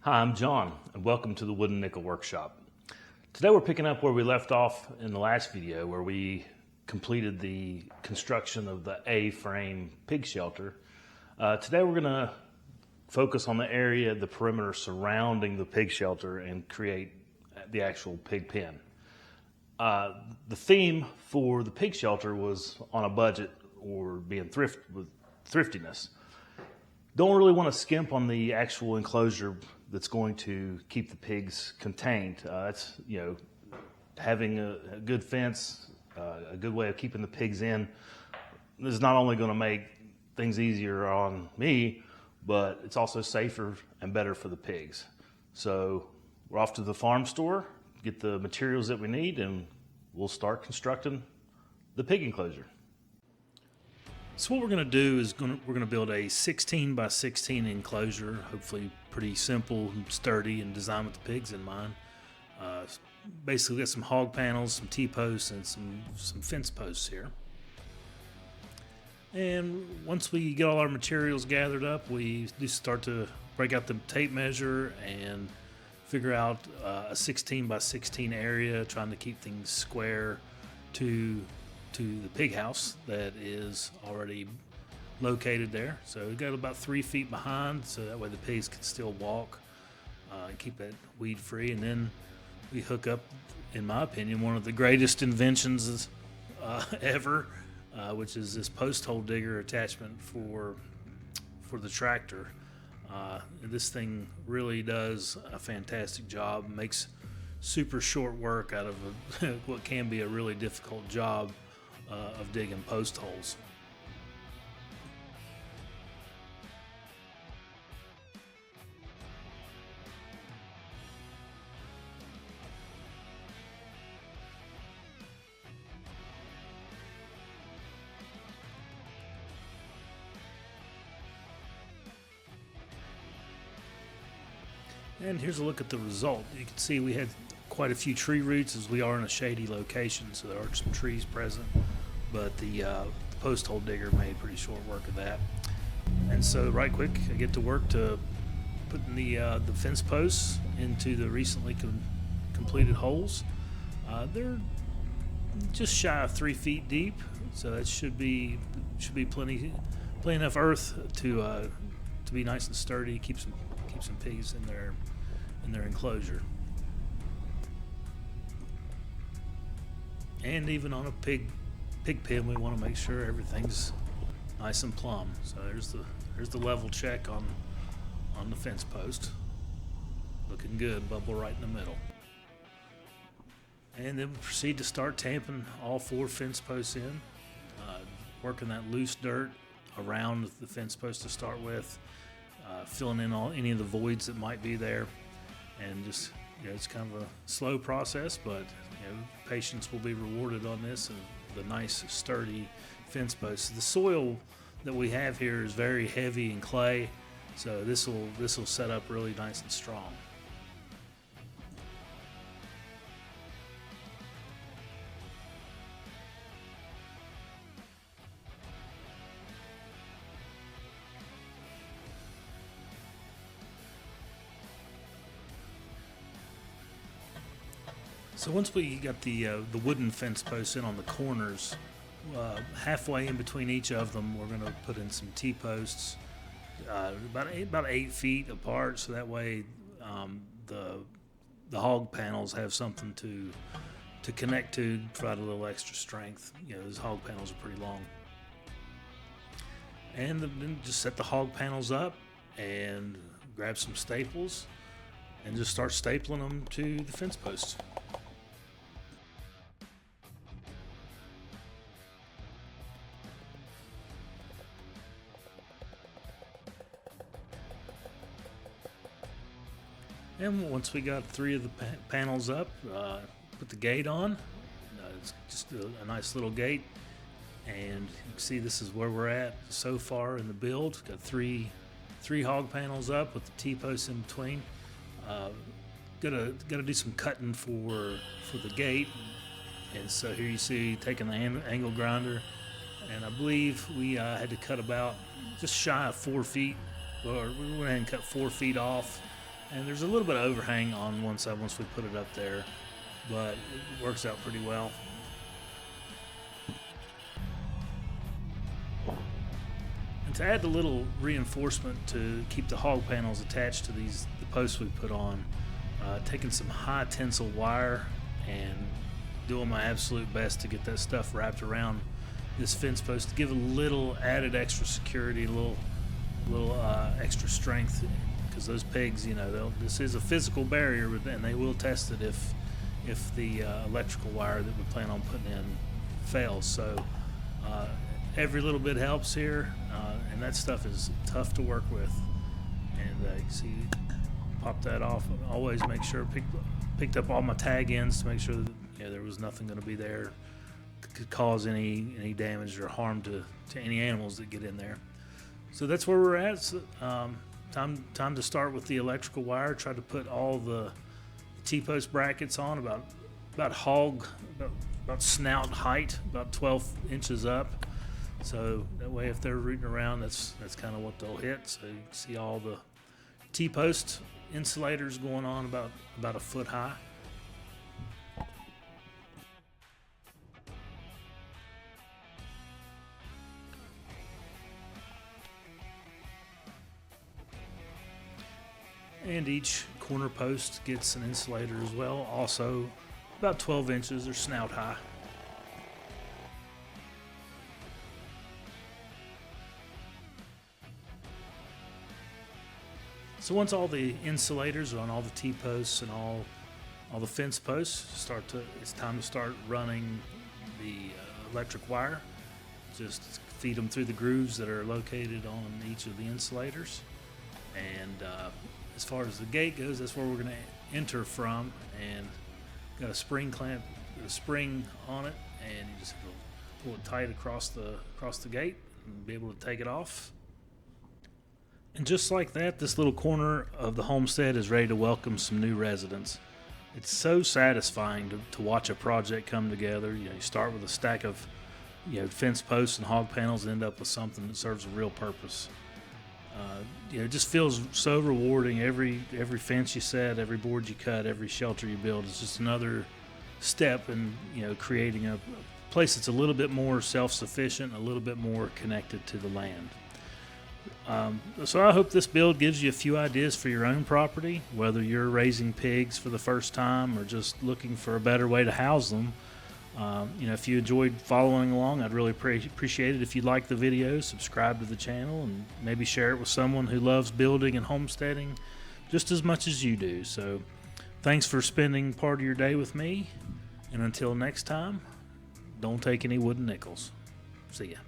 Hi, I'm John, and welcome to the Wooden Nickel Workshop. Today we're picking up where we left off in the last video, where we completed the construction of the A-frame pig shelter. Today we're going to focus on the area, the perimeter surrounding the pig shelter, and create the actual pig pen. The theme for the pig shelter was on a budget, or being thriftiness. Don't really want to skimp on the actual enclosure that's going to keep the pigs contained. Having a good fence, a good way of keeping the pigs in. This is not only going to make things easier on me, but it's also safer and better for the pigs. So we're off to the farm store, get the materials that we need, and we'll start constructing the pig enclosure. So what we're going to do is we're going to build a 16 by 16 enclosure, hopefully pretty simple and sturdy and designed with the pigs in mind. Basically got some hog panels, some T-posts, and some fence posts here. And once we get all our materials gathered up, we do start to break out the tape measure and figure out a 16 by 16 area, trying to keep things square to the pig house that is already located there. So we got about 3 feet behind, so that way the pigs can still walk and keep that weed free. And then we hook up, in my opinion, one of the greatest inventions ever, which is this post hole digger attachment for the tractor. This thing really does a fantastic job, makes super short work out of what can be a really difficult job of digging post holes. And here's a look at the result. You can see we had quite a few tree roots, as we are in a shady location, so there are some trees present, but the post hole digger made pretty short work of that. And so right quick, I get to work to putting the fence posts into the recently completed holes. They're just shy of 3 feet deep, so that should be plenty enough earth to be nice and sturdy, keep some pigs in their enclosure. And even on a pig pen, we want to make sure everything's nice and plumb. So there's the level check on the fence post. Looking good, bubble right in the middle. And then we proceed to start tamping all 4 fence posts in, working that loose dirt around the fence post to start with, filling in any of the voids that might be there, and just it's kind of a slow process, but patience will be rewarded on this, and the nice sturdy fence posts. The soil that we have here is very heavy and clay, so this will set up really nice and strong. So once we got the wooden fence posts in on the corners, halfway in between each of them, we're going to put in some T-posts, about 8 feet apart, so that way the hog panels have something to connect to provide a little extra strength. Those hog panels are pretty long. And then just set the hog panels up and grab some staples and just start stapling them to the fence posts. And once we got 3 of the panels up, put the gate on. It's just a nice little gate. And you can see this is where we're at so far in the build. Got three hog panels up with the T-posts in between. Gotta do some cutting for the gate. And so here you see taking the angle grinder, and I believe we had to cut about just shy of 4 feet, or we went ahead and cut 4 feet off And there's a little bit of overhang on one side once we put it up there, but it works out pretty well. And to add a little reinforcement to keep the hog panels attached to the posts we put on, taking some high tensile wire and doing my absolute best to get that stuff wrapped around this fence post to give a little added extra security, a little extra strength, because those pigs, this is a physical barrier, and they will test it if the electrical wire that we plan on putting in fails. So every little bit helps here, and that stuff is tough to work with. And you see, pop that off. Always make sure picked up all my tag ends to make sure that there was nothing going to be there could cause any damage or harm to any animals that get in there. So that's where we're at. So, time to start with the electrical wire. Try to put all the T-post brackets on about snout height, about 12 inches up. So that way, if they're rooting around, that's kind of what they'll hit. So you can see all the T-post insulators going on about a foot high. And each corner post gets an insulator as well, also about 12 inches or snout high. So once all the insulators are on all the T-posts and all the fence posts, it's time to start running the electric wire. Just feed them through the grooves that are located on each of the insulators. And as far as the gate goes, that's where we're going to enter from, and got a spring clamp, a spring on it, and you just pull it tight across the gate and be able to take it off. And just like that, this little corner of the homestead is ready to welcome some new residents. It's so satisfying to watch a project come together. You start with a stack of fence posts and hog panels, and end up with something that serves a real purpose. It just feels so rewarding. Every fence you set, every board you cut, every shelter you build is just another step in creating a place that's a little bit more self-sufficient, a little bit more connected to the land. So I hope this build gives you a few ideas for your own property, whether you're raising pigs for the first time or just looking for a better way to house them. If you enjoyed following along, I'd really appreciate it if you'd like the video, subscribe to the channel, and maybe share it with someone who loves building and homesteading just as much as you do. So thanks for spending part of your day with me, and until next time, don't take any wooden nickels. See ya.